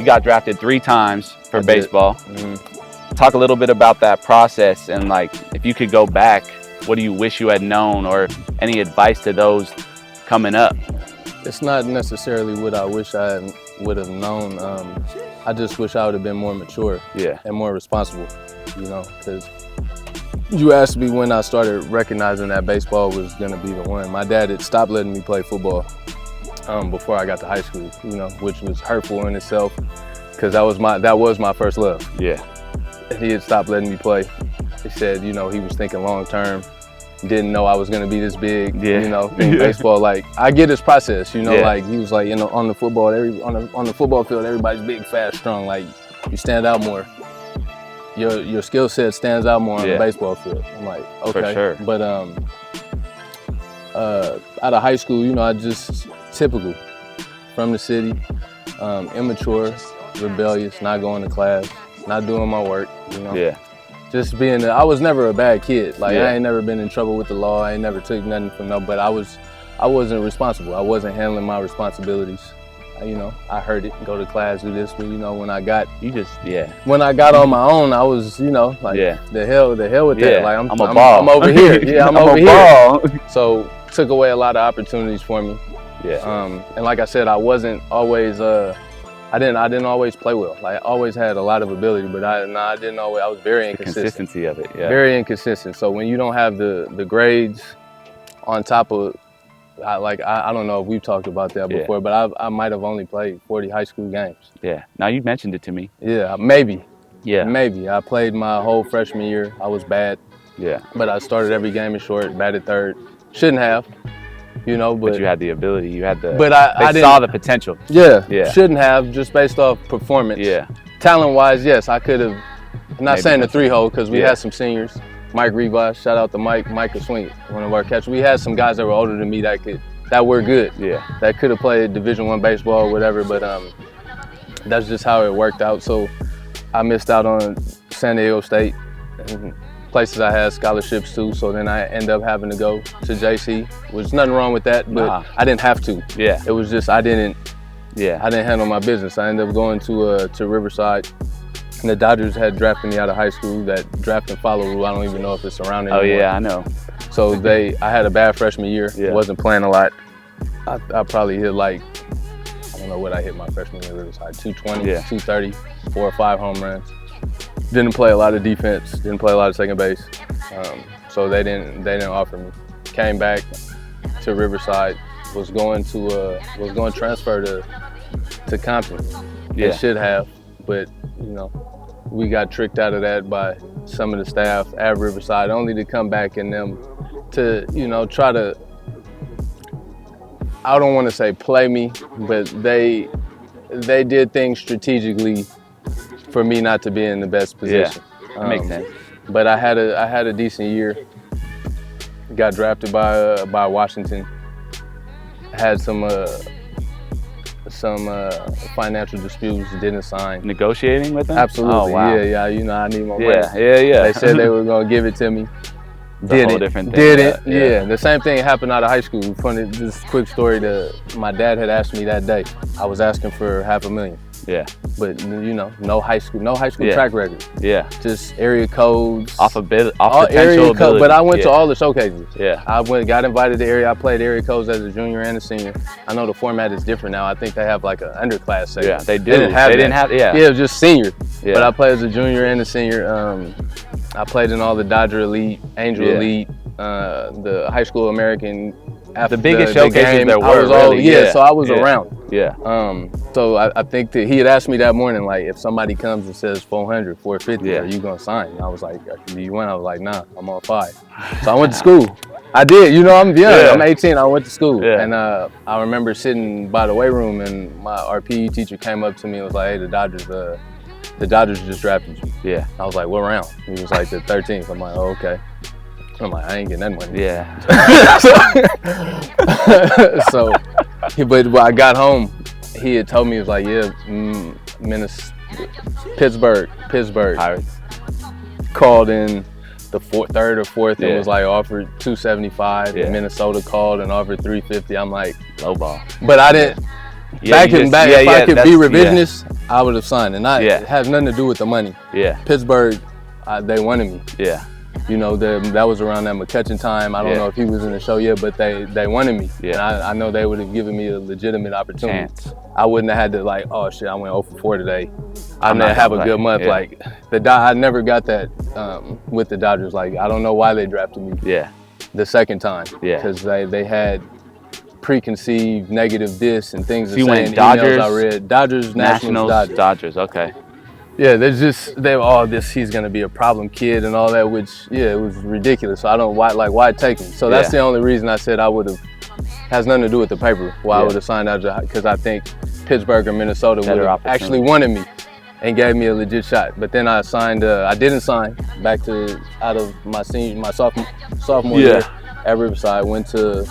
you got drafted 3 times for baseball. Mm-hmm. Talk a little bit about that process, and like if you could go back, what do you wish you had known, or any advice to those coming up? It's not necessarily what I wish I would have known. I just wish I would have been more mature and more responsible, you know, because you asked me when I started recognizing that baseball was going to be the one. My dad had stopped letting me play football before I got to high school, you know, which was hurtful in itself, because that was my first love. Yeah. And he had stopped letting me play. He said, you know, he was thinking long term. Didn't know I was gonna be this big, you know, in baseball. Like, I get his process, you know, like he was like, you know, on the football, on the football field, everybody's big, fast, strong. Like, you stand out more. Your skill set stands out more on the baseball field. I'm like, okay. For sure. But out of high school, you know, I just typical from the city, immature, rebellious, not going to class, not doing my work, you know. Yeah. Just being, I was never a bad kid. Like, I ain't never been in trouble with the law. I ain't never took nothing from no, but I wasn't responsible. I wasn't handling my responsibilities. You know, I heard it, go to class, do this, but you know, when I got when I got on my own, I was, you know, like, the hell with that. Like, I'm a ball. I'm over here. Yeah, I'm over here. So took away a lot of opportunities for me. Yeah. And like I said, I wasn't always I didn't always play well. Like, I always had a lot of ability, but I didn't always. I was very inconsistent. The consistency of it, Very inconsistent. So when you don't have the grades on top of, I don't know if we've talked about that before, but I might have only played 40 high school games. Yeah. Now you mentioned it to me. Yeah, maybe. Yeah. Maybe. I played my whole freshman year. I was bad. Yeah. But I started every game in short, batted third. Shouldn't have. You know, but you had the ability, you had the. But I saw the potential. Yeah, shouldn't have, just based off performance. Yeah, talent-wise, yes, I could have. I'm not saying the 3-hole, because we had some seniors. Mike Rivas, shout out to Mike could swing, one of our catchers. We had some guys that were older than me that were good. Yeah, that could have played Division I baseball or whatever, but that's just how it worked out. So I missed out on San Diego State. And places I had scholarships to, so then I end up having to go to JC. There's nothing wrong with that, but I didn't have to. Yeah. It was just I didn't handle my business. I ended up going to Riverside, and the Dodgers had drafted me out of high school. That draft and follow rule, I don't even know if it's around anymore. Oh yeah, I know. So I had a bad freshman year. Wasn't playing a lot. I probably hit like, I don't know what I hit my freshman year at Riverside, 220, 230, 4 or 5 home runs. Didn't play a lot of defense, didn't play a lot of second base, so they didn't offer me. Came back to Riverside, was going to transfer to Compton. They should have, but you know, we got tricked out of that by some of the staff at Riverside, only to come back and them to, you know, try to, I don't want to say play me, but they did things strategically for me not to be in the best position. Yeah, that makes sense. But I had a decent year. Got drafted by Washington. Had some financial disputes. Didn't sign. Negotiating with them? Absolutely. Oh, wow. Yeah. You know, I need more money. Yeah. They said they were gonna give it to me. Did it? Yeah. The same thing happened out of high school. Funny, just quick story. My dad had asked me that day. I was asking for $500,000. Yeah. But you know, no high school track record. Yeah. Just area codes. Off potential ability. But I went to all the showcases. Yeah. got invited to area. I played area codes as a junior and a senior. I know the format is different now. I think they have like an underclass section. Yeah, they do. They didn't have. Yeah, it was just senior. Yeah. But I played as a junior and a senior. I played in all the Dodger Elite, Angel Elite, the high school American. After the biggest showcases there were, so I was around. Yeah. So I think that he had asked me that morning, like, if somebody comes and says 400, 450, are you gonna sign? And I was like, do you want? I was like, nah, I'm on 5. So I went to school. I did, you know, I'm young. Yeah. I'm 18. I went to school, and I remember sitting by the weight room, and our PE teacher came up to me and was like, hey, the Dodgers just drafted you. Yeah. I was like, what round? He was like, the 13th. I'm like, oh, okay. I'm like, I ain't getting that money. Yeah. So, but when I got home, he had told me, he was like, yeah, Pittsburgh Pirates called in the third or fourth and was like offered $275. And Minnesota called and offered $350. I'm like, low ball. But I didn't. Yeah, if I could be revisionist, I would have signed. And it has nothing to do with the money. Yeah. Pittsburgh, they wanted me. Yeah. You know, that was around that McCutcheon time. I don't know if he was in the show yet, but they wanted me. Yeah. And I know they would have given me a legitimate opportunity. Chance. I wouldn't have had to like, oh shit, I went 0 for 4 today. I didn't have a good month. Yeah. Like I never got that with the Dodgers. Like I don't know why they drafted me. Yeah. The second time. Yeah. Because they had preconceived negative this and things. So you went Dodgers, emails I read. Dodgers, Nationals, Dodgers. Okay. Yeah, he's gonna be a problem kid and all that, which it was ridiculous. So I don't why take him. So that's the only reason I said I would have. Has nothing to do with the paper. Why I would have signed out, because I think Pittsburgh or Minnesota would have actually wanted me and gave me a legit shot. But then I signed. I didn't sign back out of my sophomore year at Riverside. Went to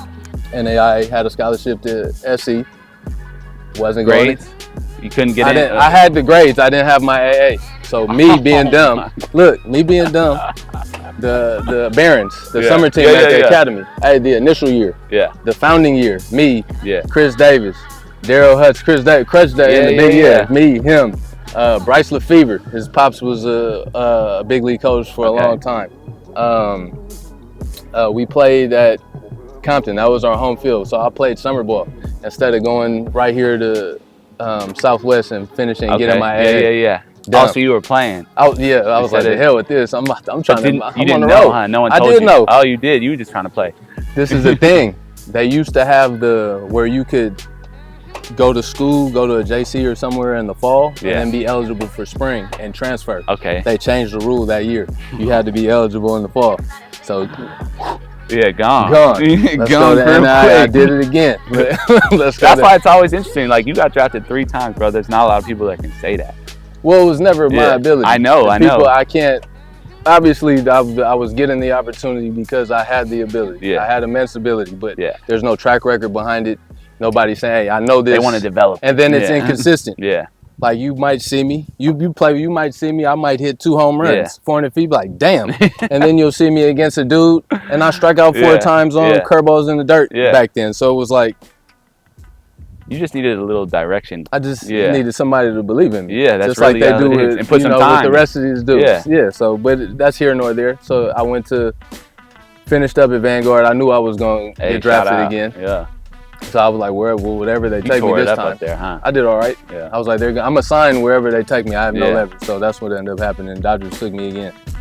NAI, had a scholarship to SC. Wasn't grades. You couldn't get in. I had the grades. I didn't have my AA. So me being dumb. Look, me being dumb. The Barons, the summer team at the academy. I had the initial year. Yeah. The founding year. Me. Yeah. Chris Davis, Daryl Hutz, Crutch Day in the big year. Me, him. Bryce Lefevre. His pops was a big league coach for a long time. We played at Compton. That was our home field. So I played summer ball instead of going right here to Southwest and finishing and getting my AA. Yeah. Oh, so you were playing? I was like, the hell with this. I'm trying to. You didn't know, huh? No one told you. I did know. Oh, you did. You were just trying to play. This is the thing. They used to have where you could go to school, go to a JC or somewhere in the fall, and then be eligible for spring and transfer. Okay. They changed the rule that year. You had to be eligible in the fall. So. Yeah, gone. Gone. And I did it again. That's why it's always interesting. Like, you got drafted 3 times, bro. There's not a lot of people that can say that. Well, it was never my ability. I know. I can't. Obviously, I was getting the opportunity because I had the ability. Yeah. I had immense ability, but there's no track record behind it. Nobody's saying, hey, I know this. They want to develop. And then it's inconsistent. Like, you might see me. You might see me. I might hit 2 home runs, 400 feet, like, damn. And then you'll see me against a dude, and I strike out 4 times on curveballs in the dirt back then. So it was like. You just needed a little direction. I just needed somebody to believe in me. Yeah, that's just really like they do with, and put some time. With the rest of these dudes. Yeah. So, but that's here nor there. So I finished up at Vanguard. I knew I was going to get drafted again. Yeah. So I was like, whatever they take me this time. Up there, huh? I did all right. Yeah. I was like, I'm assigned wherever they take me. I have no leverage. So that's what ended up happening. Dodgers took me again.